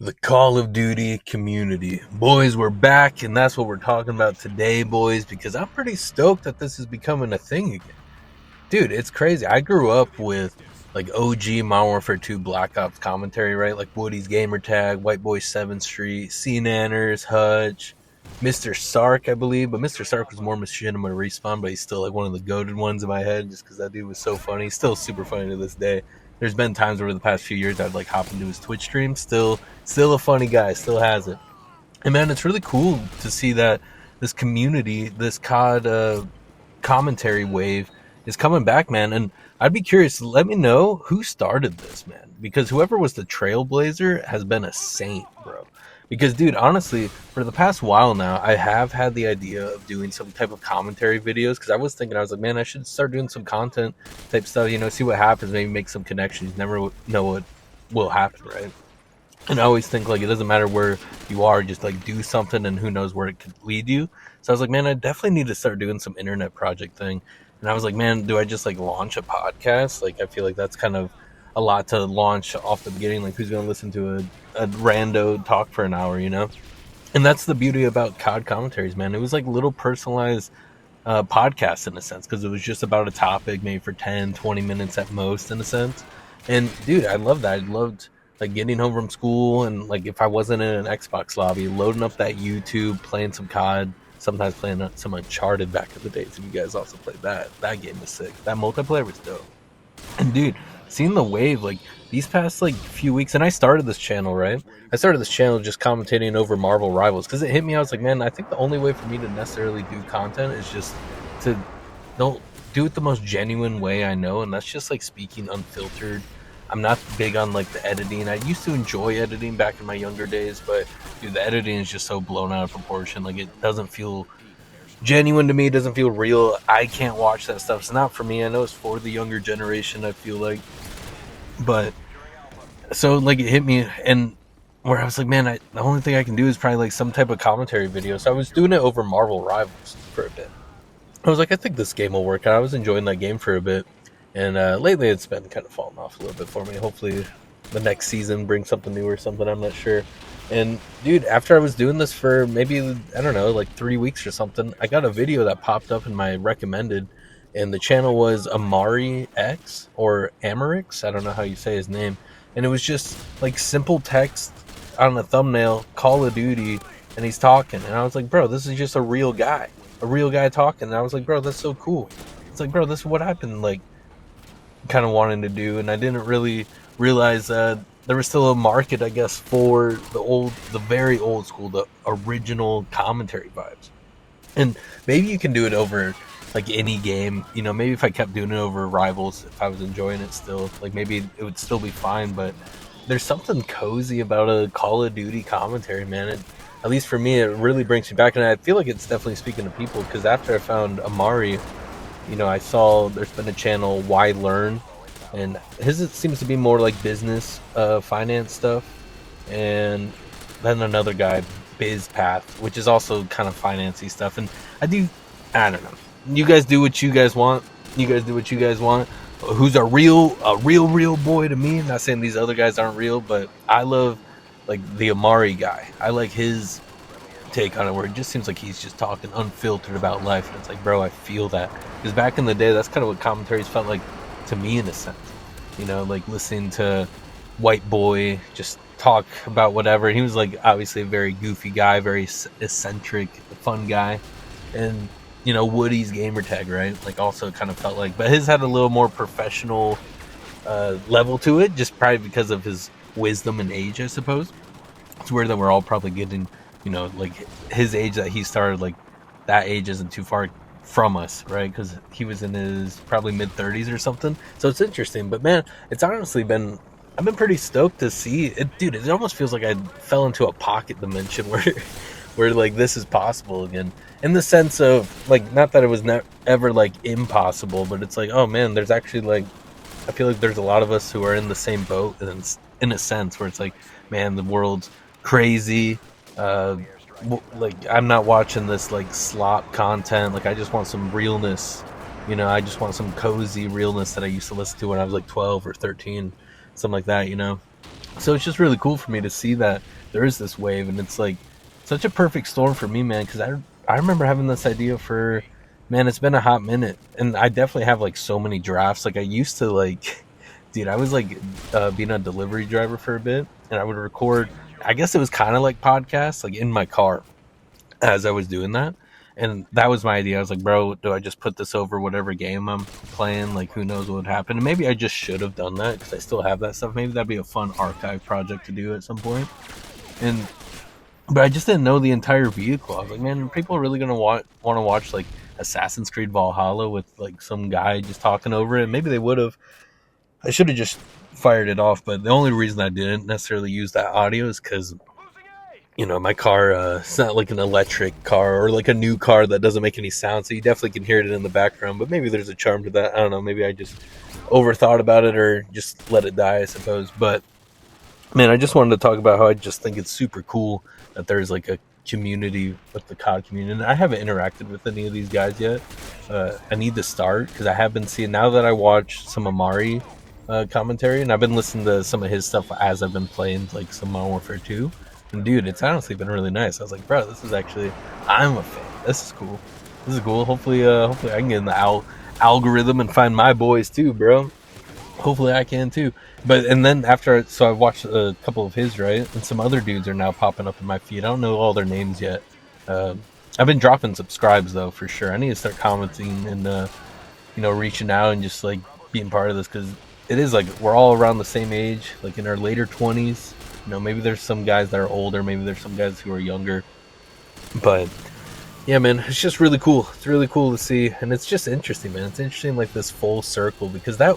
The Call of Duty community. Boys, we're back, and that's what we're talking about today, boys, because I'm pretty stoked that this is becoming a thing again. Dude, it's crazy. I grew up with like OG Modern Warfare 2 Black Ops commentary, right? Like Woody's Gamertag, White Boy 7th Street, C-Nanners, Hutch, Mr. Sark, I believe. But Mr. Sark was more machinima respawn, but he's still like one of the goated ones in my head just because that dude was so funny. He's still super funny to this day. There's been times over the past few years I'd like hop into his Twitch stream. Still a funny guy, still has it. And man, it's really cool to see that this community, this COD commentary wave is coming back, man. And I'd be curious, let me know who started this, man. Because whoever was the trailblazer has been a saint, bro. Because, dude, honestly, for the past while now, I have had the idea of doing some type of commentary videos. Because I was thinking, I was like, man, I should start doing some content type stuff, see what happens, maybe make some connections. You never know what will happen, right? And I always think like it doesn't matter where you are, just like do something and who knows where it could lead you. So I was like, man, I definitely need to start doing some internet project thing. And I was like, man, do I just like launch a podcast? Like I feel like that's kind of a lot to launch off the beginning. Like who's gonna listen to a rando talk for an hour? And that's the beauty about COD commentaries, man. It was like little personalized podcasts in a sense, because it was just about a topic, maybe for 10, 20 minutes at most, in a sense. And dude, I love that. I loved like getting home from school and like if I wasn't in an Xbox lobby, loading up that YouTube, playing some COD, sometimes playing some Uncharted back in the days. If you guys also played that game was sick. That multiplayer was dope. And dude, seeing the wave like these past like few weeks, and I started this channel, right? I started this channel just commentating over Marvel Rivals because it hit me. I was like, man, I think the only way for me to necessarily do content is just to don't do it the most genuine way I know, and that's just like speaking unfiltered. I'm not big on like the editing. I used to enjoy editing back in my younger days, but dude, the editing is just so blown out of proportion. Like it doesn't feel genuine to me. It doesn't feel real. I can't watch that stuff. It's not for me. I know it's for the younger generation, I feel like. But so like it hit me, and where I was like, man, the only thing I can do is probably like some type of commentary video. So I was doing it over Marvel Rivals for a bit. I was like, I think this game will work out. I was enjoying that game for a bit, and lately it's been kind of falling off a little bit for me. Hopefully the next season brings something new or something. I'm not sure. And dude, after I was doing this for maybe, I don't know, like 3 weeks or something, I got a video that popped up in my recommended, and the channel was Amari X or Amarix. I don't know how you say his name. And it was just like simple text on a thumbnail, Call of Duty, and he's talking. And I was like, bro, this is just a real guy talking. And I was like, bro, that's so cool. It's like, bro, this is what I've been like kind of wanting to do. And I didn't really realize there was still a market, I guess, for the very old school, the original commentary vibes. And maybe you can do it over like any game. Maybe if I kept doing it over Rivals, if I was enjoying it still, like maybe it would still be fine. But there's something cozy about a Call of Duty commentary, man. At least for me, it really brings me back. And I feel like it's definitely speaking to people, because after I found Amari, I saw there's been a channel, Why Learn, and his it seems to be more like business, finance stuff. And then another guy, Biz Path, which is also kind of financy stuff. And I don't know. You guys do what you guys want. Who's a real boy to me? Not saying these other guys aren't real, but I love like the Amari guy. I like his take on it, where it just seems like he's just talking unfiltered about life. And it's like, bro, I feel that. Because back in the day, that's kind of what commentaries felt like to me, in a sense. Like listening to White Boy just talk about whatever. And he was like obviously a very goofy guy, very eccentric, fun guy. And Woody's Gamertag, right? Like also kind of felt like, but his had a little more professional level to it, just probably because of his wisdom and age, I suppose. It's weird that we're all probably getting, like his age that he started, like that age isn't too far from us, right? Because he was in his probably mid-30s or something. So it's interesting. But man, it's honestly I've been pretty stoked to see it, dude. It almost feels like I fell into a pocket dimension where like this is possible again, in the sense of like, not that it was ever like impossible, but it's like, oh man, there's actually like, I feel like there's a lot of us who are in the same boat, and in a sense where it's like, man, the world's crazy. Like I'm not watching this like slop content. Like I just want some realness. I just want some cozy realness that I used to listen to when I was like 12 or 13, something like that. So it's just really cool for me to see that there is this wave, and it's like such a perfect storm for me, man. Because I remember having this idea for, man, it's been a hot minute, and I definitely have like so many drafts. Like I used to like, dude, I was like being a delivery driver for a bit, and I would record. I guess it was kind of like podcasts, like in my car as I was doing that. And that was my idea. I was like, bro, do I just put this over whatever game I'm playing? Like, who knows what would happen? And maybe I just should have done that because I still have that stuff. Maybe that'd be a fun archive project to do at some point. And but I just didn't know the entire vehicle. I was like, man, are people really gonna want to watch like Assassin's Creed Valhalla with like some guy just talking over it? Maybe they would have. I should have just fired it off. But the only reason I didn't necessarily use that audio is because my car, it's not like an electric car or like a new car that doesn't make any sound. So you definitely can hear it in the background, but maybe there's a charm to that. I don't know. Maybe I just overthought about it or just let it die, I suppose. But man, I just wanted to talk about how I just think it's super cool that there's like a community with the COD community. And I haven't interacted with any of these guys yet. I need to start because I have been seeing, now that I watch some Amari commentary, and I've been listening to some of his stuff as I've been playing like some Modern Warfare 2. And dude, it's honestly been really nice. I was like, bro, this is actually, I'm a fan. This is cool. This is cool. Hopefully I can get in the algorithm and find my boys too, bro. Hopefully I can too. But and then after, so I watched a couple of his, right, and some other dudes are now popping up in my feed. I don't know all their names yet. I've been dropping subscribes though for sure. I need to start commenting and reaching out and just like being part of this because it is like we're all around the same age, like in our later 20s. Maybe there's some guys that are older, maybe there's some guys who are younger, but yeah, man, it's just really cool. It's really cool to see, and it's just interesting, man. It's interesting, like this full circle, because that,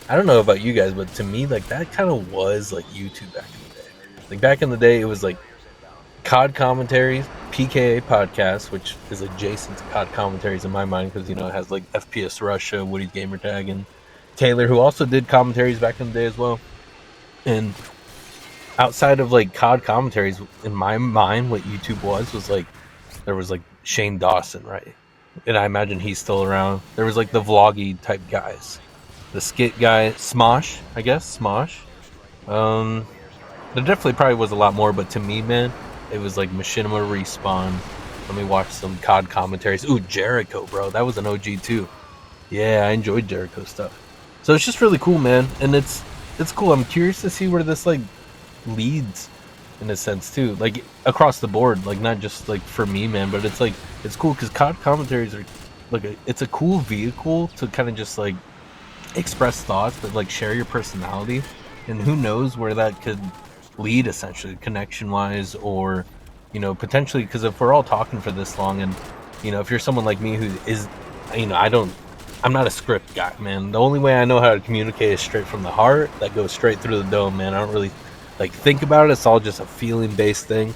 I don't know about you guys, but to me, like that kind of was like YouTube back in the day. Like back in the day, it was like COD commentaries, PKA podcast, which is adjacent to COD commentaries in my mind because it has like FPS Russia, Woody's Gamertag, and Taylor, who also did commentaries back in the day as well. And outside of like COD commentaries, in my mind, what YouTube was like there was like Shane Dawson, right? And I imagine he's still around. There was like the vloggy type guys, the skit guy, Smosh, I guess, Smosh. There definitely probably was a lot more, but to me, man, it was like Machinima Respawn. Let me watch some COD commentaries. Ooh, Jericho, bro, that was an OG too. Yeah, I enjoyed Jericho stuff. So it's just really cool, man, and it's cool. I'm curious to see where this like leads in a sense too, like across the board, like not just like for me, man, but it's like it's cool because COD commentaries are like it's a cool vehicle to kind of just like express thoughts but like share your personality, and who knows where that could lead essentially connection wise, or potentially, because if we're all talking for this long, and if you're someone like me who is I'm not a script guy, man. The only way I know how to communicate is straight from the heart, that goes straight through the dome, man. I don't really like think about it. It's all just a feeling based thing,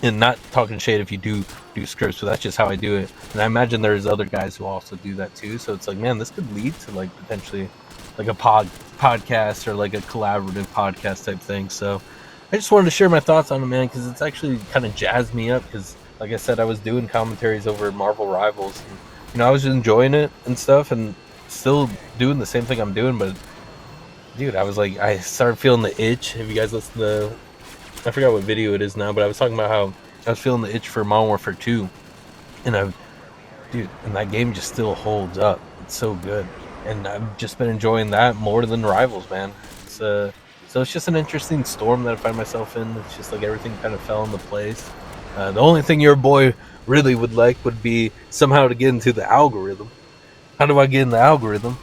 and not talking shade if you do scripts, but that's just how I do it. And I imagine there's other guys who also do that too. So it's like, man, this could lead to like potentially like a podcast or like a collaborative podcast type thing. So I just wanted to share my thoughts on it, man, because it's actually kind of jazzed me up. Because like I said, I was doing commentaries over Marvel Rivals, and I was enjoying it and stuff, and still doing the same thing I'm doing, but dude, I was like, I started feeling the itch. Have you guys listened to, I forgot what video it is now, but I was talking about how I was feeling the itch for Modern Warfare 2. And and that game just still holds up. It's so good. And I've just been enjoying that more than Rivals, man. So it's just an interesting storm that I find myself in. It's just like everything kind of fell into place. The only thing your boy really would like would be somehow to get into the algorithm. How do I get in the algorithm?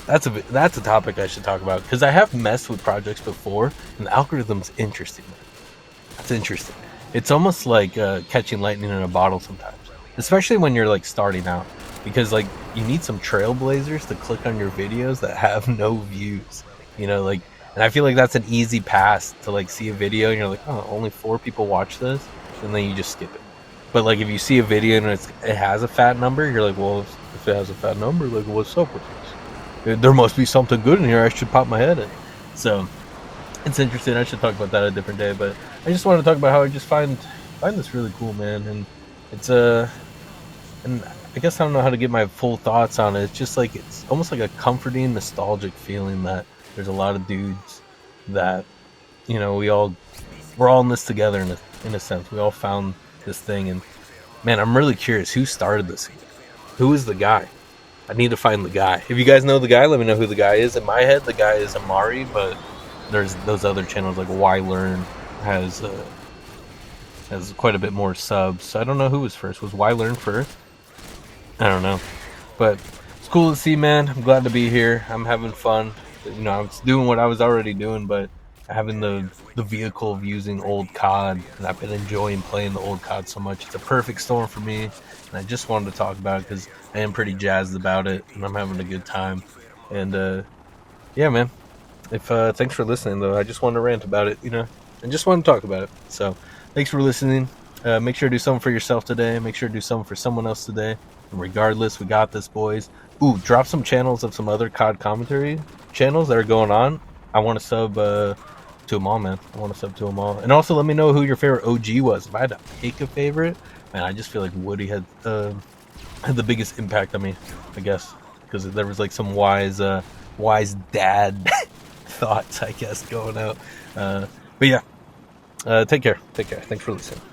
That's a topic I should talk about, because I have messed with projects before, and the algorithm's interesting. It's interesting. It's almost like catching lightning in a bottle sometimes, especially when you're like starting out, because like you need some trailblazers to click on your videos that have no views, like, and I feel like that's an easy pass to like see a video and you're like, oh, only 4 people watch this, and then you just skip it. But like if you see a video and it has a fat number, you're like, well, if it has a fat number, like what's up with this? There must be something good in here. I should pop my head in. So it's interesting. I should talk about that a different day. But I just want to talk about how I just find this really cool, man. And it's and I guess I don't know how to get my full thoughts on it. It's just like it's almost like a comforting, nostalgic feeling that there's a lot of dudes that we're all in this together in a sense. We all found this thing, and man, I'm really curious who started this again. Who is the guy? I need to find the guy. If you guys know the guy, let me know who the guy is. In my head, the guy is Amari, but there's those other channels like Why Learn has quite a bit more subs. So I don't know who was first. Was Why Learn first? I don't know, but it's cool to see, man. I'm glad to be here. I'm having fun. I was doing what I was already doing, but having the vehicle of using old COD, and I've been enjoying playing the old COD so much. It's a perfect storm for me, and I just wanted to talk about it because I am pretty jazzed about it, and I'm having a good time. And yeah, man. If thanks for listening, though. I just wanted to rant about it, and just want to talk about it. So thanks for listening. Make sure to do something for yourself today. Make sure to do something for someone else today. And regardless, we got this, boys. Ooh, drop some channels of some other COD commentary channels that are going on. I want to sub to them all, man. I want to sub to them all. And also, let me know who your favorite OG was. If I had to pick a favorite, man, I just feel like Woody had the biggest impact on me, I guess, because there was like some wise dad thoughts, I guess, going out. But yeah, take care. Thanks for listening.